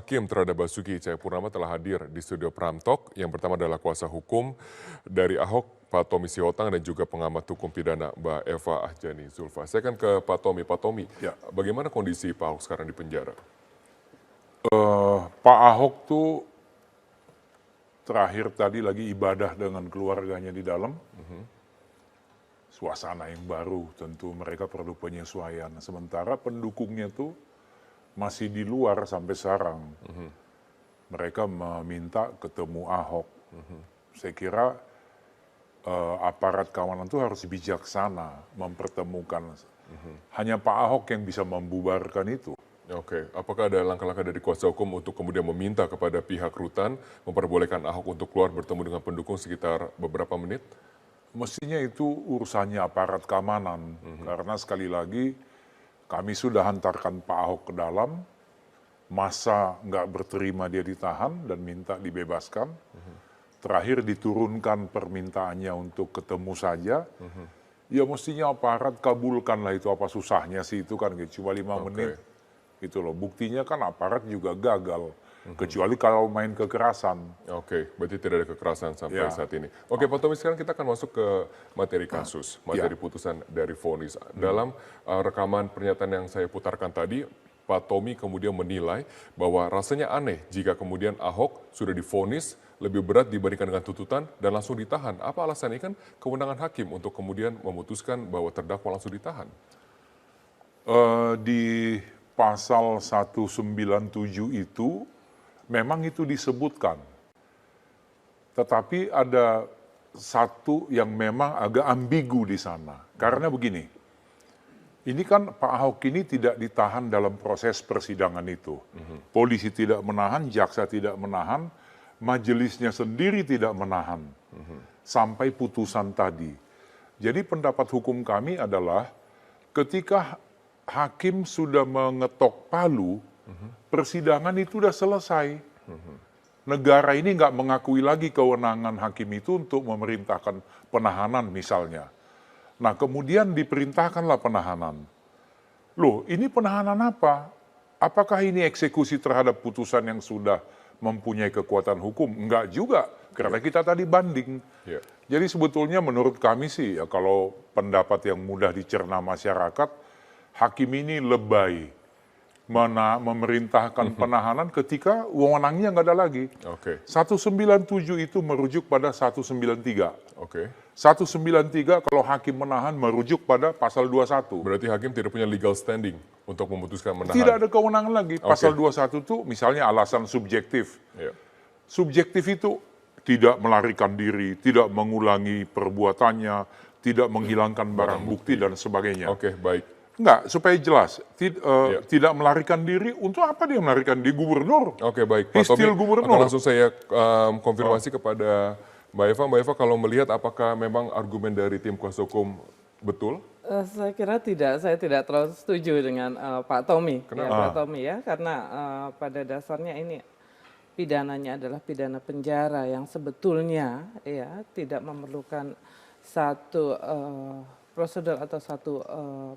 hakim terhadap Basuki Cahayapurnama telah hadir di studio Pram Talk. Yang pertama adalah kuasa hukum dari Ahok, Pak Tommy Sihombing, dan juga pengamat hukum pidana Mbak Eva Ahjani Zulfa. Saya akan ke Pak Tommy. Pak Tommy, Ya. bagaimana kondisi Pak Ahok sekarang di penjara? Pak Ahok tuh terakhir tadi lagi ibadah dengan keluarganya di dalam. Suasana yang baru, tentu mereka perlu penyesuaian. Sementara pendukungnya tuh masih di luar sampai sekarang. Mereka meminta ketemu Ahok. Saya kira aparat keamanan itu harus bijaksana mempertemukan. Hanya Pak Ahok yang bisa membubarkan itu. Oke, apakah ada langkah-langkah dari kuasa hukum untuk kemudian meminta kepada pihak rutan memperbolehkan Ahok untuk keluar bertemu dengan pendukung sekitar beberapa menit? Mestinya itu urusannya aparat keamanan. Karena sekali lagi kami sudah hantarkan Pak Ahok ke dalam, masa nggak berterima dia ditahan dan minta dibebaskan. Terakhir diturunkan permintaannya untuk ketemu saja. Ya mestinya aparat kabulkanlah itu, apa susahnya sih itu kan, cuma 5 menit. Gitu loh, buktinya kan aparat juga gagal. Kecuali kalau main kekerasan. Oke, berarti tidak ada kekerasan sampai saat ini. Oke, Pak Tommy, sekarang kita akan masuk ke materi kasus, materi putusan dari vonis. Dalam rekaman pernyataan yang saya putarkan tadi, Pak Tommy kemudian menilai bahwa rasanya aneh jika kemudian Ahok sudah divonis lebih berat dibandingkan dengan tuntutan dan langsung ditahan. Apa alasannya? Kan kewenangan hakim untuk kemudian memutuskan bahwa terdakwa langsung ditahan. Di pasal 197 itu memang itu disebutkan. Tetapi ada satu yang memang agak ambigu di sana. Karena begini, ini kan Pak Ahok ini tidak ditahan dalam proses persidangan itu. Polisi tidak menahan, jaksa tidak menahan, majelisnya sendiri tidak menahan. Sampai putusan tadi. Jadi pendapat hukum kami adalah ketika hakim sudah mengetok palu, persidangan itu sudah selesai. Negara ini nggak mengakui lagi kewenangan hakim itu untuk memerintahkan penahanan misalnya. Nah kemudian diperintahkanlah penahanan. Loh ini penahanan apa? Apakah ini eksekusi terhadap putusan yang sudah mempunyai kekuatan hukum? Enggak juga, karena kita tadi banding. Jadi sebetulnya menurut kami sih, ya, kalau pendapat yang mudah dicerna masyarakat, hakim ini lebay memerintahkan penahanan ketika wewenangnya nggak ada lagi. 197 itu merujuk pada 193. 193 kalau hakim menahan merujuk pada pasal 21. Berarti hakim tidak punya legal standing untuk memutuskan menahan. Tidak ada kewenangan lagi. Pasal 21 itu misalnya alasan subjektif. Subjektif itu tidak melarikan diri, tidak mengulangi perbuatannya, tidak menghilangkan barang bukti dan sebagainya. Baik. Enggak, supaya jelas. Tidak melarikan diri, untuk apa dia melarikan diri? Gubernur. Baik. Pak Tommy, gubernur. akan langsung saya konfirmasi kepada Mbak Eva. Mbak Eva, kalau melihat apakah memang argumen dari tim kuasa hukum betul? Saya kira tidak, saya tidak terlalu setuju dengan Pak Tommy. Kenapa? Pak Tommy ya, karena pada dasarnya ini pidananya adalah pidana penjara yang sebetulnya ya tidak memerlukan satu prosedur atau satu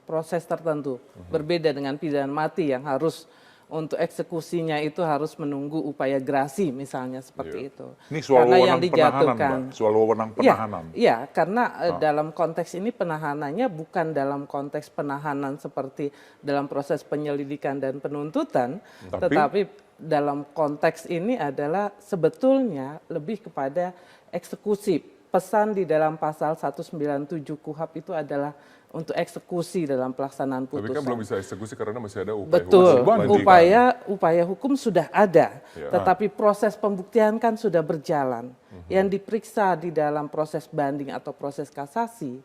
proses tertentu. Berbeda dengan pidana mati yang harus untuk eksekusinya itu harus menunggu upaya gerasi misalnya seperti itu. Ini soal karena wewenang penahanan, Mbak. Soal wewenang penahanan. Iya, karena dalam konteks ini penahanannya bukan dalam konteks penahanan seperti dalam proses penyelidikan dan penuntutan, tetapi dalam konteks ini adalah sebetulnya lebih kepada eksekusi. Pesan di dalam pasal 197 KUHP itu adalah untuk eksekusi dalam pelaksanaan putusan. Tapi kan belum bisa eksekusi karena masih ada upaya Betul, hukum. upaya hukum sudah ada, tetapi proses pembuktian kan sudah berjalan. Yang diperiksa di dalam proses banding atau proses kasasi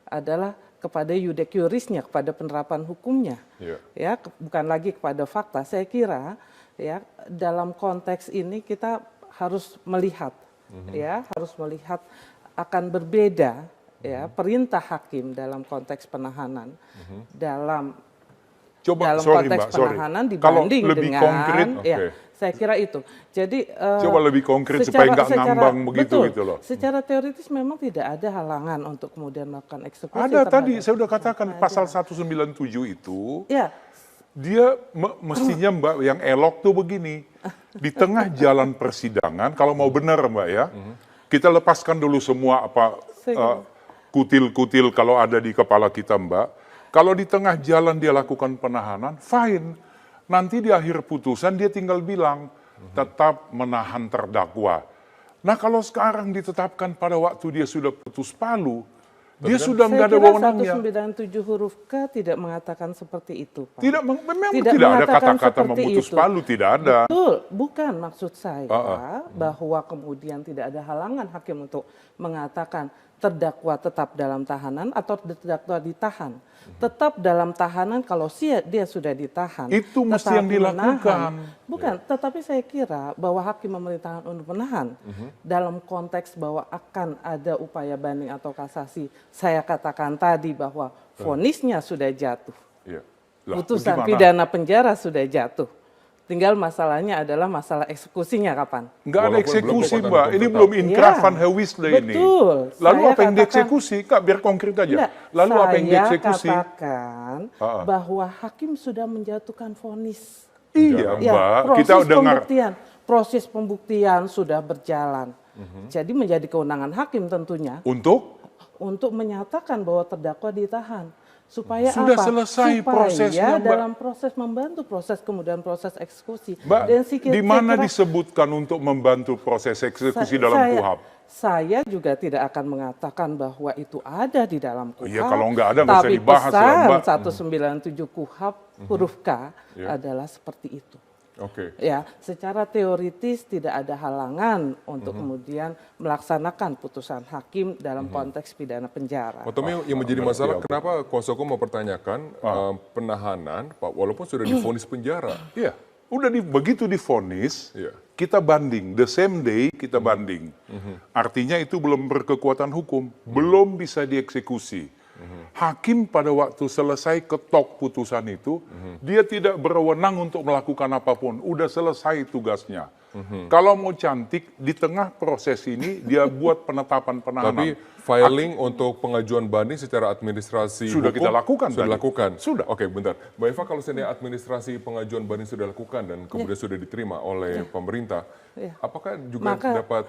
adalah kepada yudek jurisnya, kepada penerapan hukumnya. Ya, bukan lagi kepada fakta. Saya kira ya dalam konteks ini kita harus melihat harus melihat akan berbeda ya perintah hakim dalam konteks penahanan dalam konteks penahanan dibanding dengan konkret, saya kira itu. Jadi coba lebih konkret supaya nggak ngambang begitu gitu loh. Secara teoritis memang tidak ada halangan untuk kemudian melakukan eksekusi. Ada tadi saya udah katakan pasal 197 itu Dia mestinya Mbak yang elok tuh begini, di tengah jalan persidangan, kalau mau benar Mbak ya, kita lepaskan dulu semua kutil-kutil kalau ada di kepala kita Mbak. Kalau di tengah jalan dia lakukan penahanan, fine. Nanti di akhir putusan dia tinggal bilang, tetap menahan terdakwa. Nah kalau sekarang ditetapkan pada waktu dia sudah putus palu, dia sudah nggak ada wewenangnya. 197 huruf K tidak mengatakan seperti itu, Pak. Memang tidak ada kata-kata memutus palu, tidak ada. Betul, bukan maksud saya bahwa kemudian tidak ada halangan hakim untuk mengatakan terdakwa tetap dalam tahanan atau terdakwa ditahan. Tetap dalam tahanan kalau dia sudah ditahan. Itu mesti yang dilakukan. Bukan, tetapi saya kira bahwa hakim memerintahkan untuk menahan dalam konteks bahwa akan ada upaya banding atau kasasi. Saya katakan tadi bahwa vonisnya sudah jatuh. Putusan pidana penjara sudah jatuh. Tinggal masalahnya adalah masalah eksekusinya kapan. Nggak ada eksekusi Mbak, ini belum inkrah van Hewisle ini. Betul. Lalu apa yang dieksekusi? Kak, biar konkret aja. Lalu apa yang dieksekusi? Saya katakan bahwa hakim sudah menjatuhkan vonis. Iya Mbak, kita dengar. Proses pembuktian sudah berjalan. Jadi menjadi kewenangan hakim tentunya. Untuk menyatakan bahwa terdakwa ditahan. Supaya sudah apa? Selesai prosesnya, Mbak. Dalam proses membantu proses kemudian proses eksekusi. Mbak, di mana disebutkan untuk membantu proses eksekusi dalam KUHAP? Saya juga tidak akan mengatakan bahwa itu ada di dalam KUHAP. Iya, kalau nggak ada nggak usah dibahas lah, Mbak. Tapi pesan 197 KUHAP huruf K adalah seperti itu. Ya, secara teoritis tidak ada halangan untuk kemudian melaksanakan putusan hakim dalam konteks pidana penjara. Pak Tommy, yang menjadi masalah kenapa kuasa hukum mempertanyakan penahanan, Pak, walaupun sudah divonis penjara? Iya, udah begitu divonis, kita banding, the same day kita banding. Artinya itu belum berkekuatan hukum, belum bisa dieksekusi. Hakim pada waktu selesai ketok putusan itu, dia tidak berwenang untuk melakukan apapun. Udah selesai tugasnya. Kalau mau cantik, di tengah proses ini dia buat penetapan penahanan. Tapi filing untuk pengajuan banding secara administrasi sudah hukum, kita lakukan. Sudah dilakukan? Sudah. Oke, bentar. Mbak Eva, kalau seandainya administrasi pengajuan banding sudah dilakukan dan kemudian sudah diterima oleh pemerintah, apakah juga dapat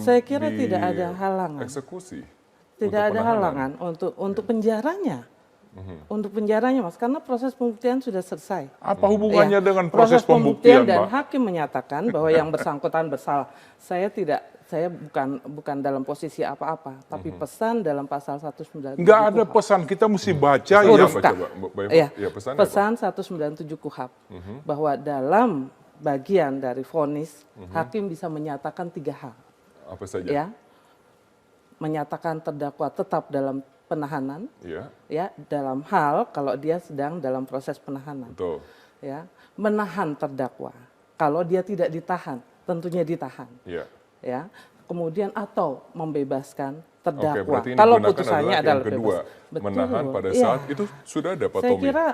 saya kira tidak ada halangan. Eksekusi? Tidak ada halangan untuk penjaranya. Untuk penjaranya, Mas, karena proses pembuktian sudah selesai. Apa hubungannya dengan proses pembuktian, dan Mbak? hakim menyatakan bahwa yang bersangkutan bersalah. Saya bukan dalam posisi apa-apa, tapi pesan dalam pasal 197 Nggak ada pesan, kita mesti baca huruf K. Pesan 197 KUHAP bahwa dalam bagian dari vonis hakim bisa menyatakan 3 hal. Apa saja? Ya, menyatakan terdakwa tetap dalam penahanan, ya, dalam hal kalau dia sedang dalam proses penahanan. Betul. Ya, menahan terdakwa. Kalau dia tidak ditahan, tentunya ditahan. Ya, kemudian atau membebaskan terdakwa. Kalau putusannya adalah kedua, menahan pada saat itu sudah ada Pak Tommy. Saya kira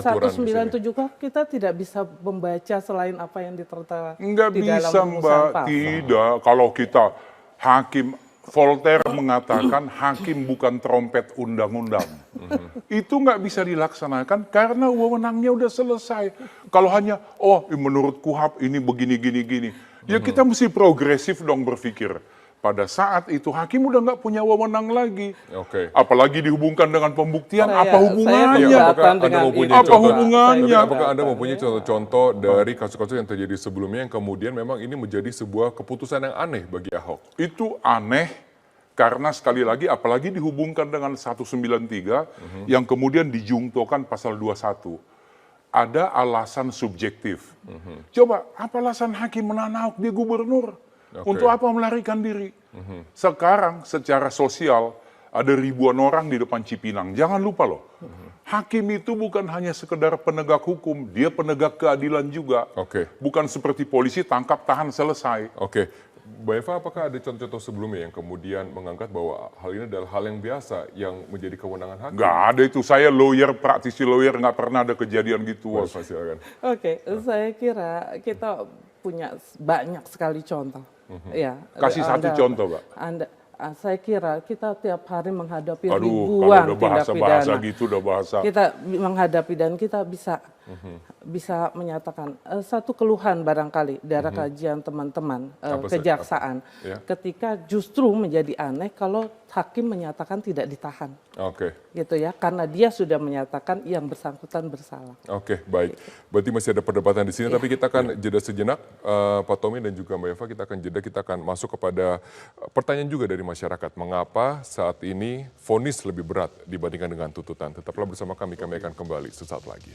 197 kita tidak bisa membaca selain apa yang ditertera Nggak di dalam bisa, Mbak. pasal. Tidak. Kalau kita hakim, Voltaire mengatakan hakim bukan trompet undang-undang. Itu nggak bisa dilaksanakan karena wewenangnya udah selesai. Kalau hanya, menurut KUHAP ini begini, gini. Ya kita mesti progresif dong berpikir. Pada saat itu hakim udah nggak punya wewenang lagi. Apalagi dihubungkan dengan pembuktian, apa hubungannya? Apakah Anda mempunyai contoh-contoh dari kasus-kasus yang terjadi sebelumnya yang kemudian memang ini menjadi sebuah keputusan yang aneh bagi Ahok? Itu aneh karena sekali lagi apalagi dihubungkan dengan 193 yang kemudian dijungtokan pasal 21. Ada alasan subjektif. Coba, apa alasan hakim menahan Ahok, dia gubernur? Untuk apa melarikan diri? Sekarang secara sosial ada ribuan orang di depan Cipinang. Jangan lupa loh, hakim itu bukan hanya sekedar penegak hukum, dia penegak keadilan juga. Bukan seperti polisi tangkap, tahan, selesai. Mbak Eva, apakah ada contoh-contoh sebelumnya yang kemudian mengangkat bahwa hal ini adalah hal yang biasa yang menjadi kewenangan hakim? Nggak ada itu, saya lawyer, praktisi lawyer, nggak pernah ada kejadian gitu. Saya kira kita punya banyak sekali contoh. Kasih satu contoh, Pak. Saya kira kita tiap hari menghadapi ribuan tindak pidana. Gitu udah bahasa. Kita menghadapi dan kita bisa bisa menyatakan satu keluhan barangkali dari kajian teman-teman kejaksaan Ya. ketika justru menjadi aneh kalau hakim menyatakan tidak ditahan. Oke. Gitu ya, karena dia sudah menyatakan yang bersangkutan bersalah. Oke, baik. Berarti masih ada perdebatan di sini, tapi kita akan jeda sejenak, Pak Tommy dan juga Mbak Eva, kita akan jeda, kita akan masuk kepada pertanyaan juga dari masyarakat. Mengapa saat ini vonis lebih berat dibandingkan dengan tuntutan? Tetaplah bersama kami akan kembali sesaat lagi.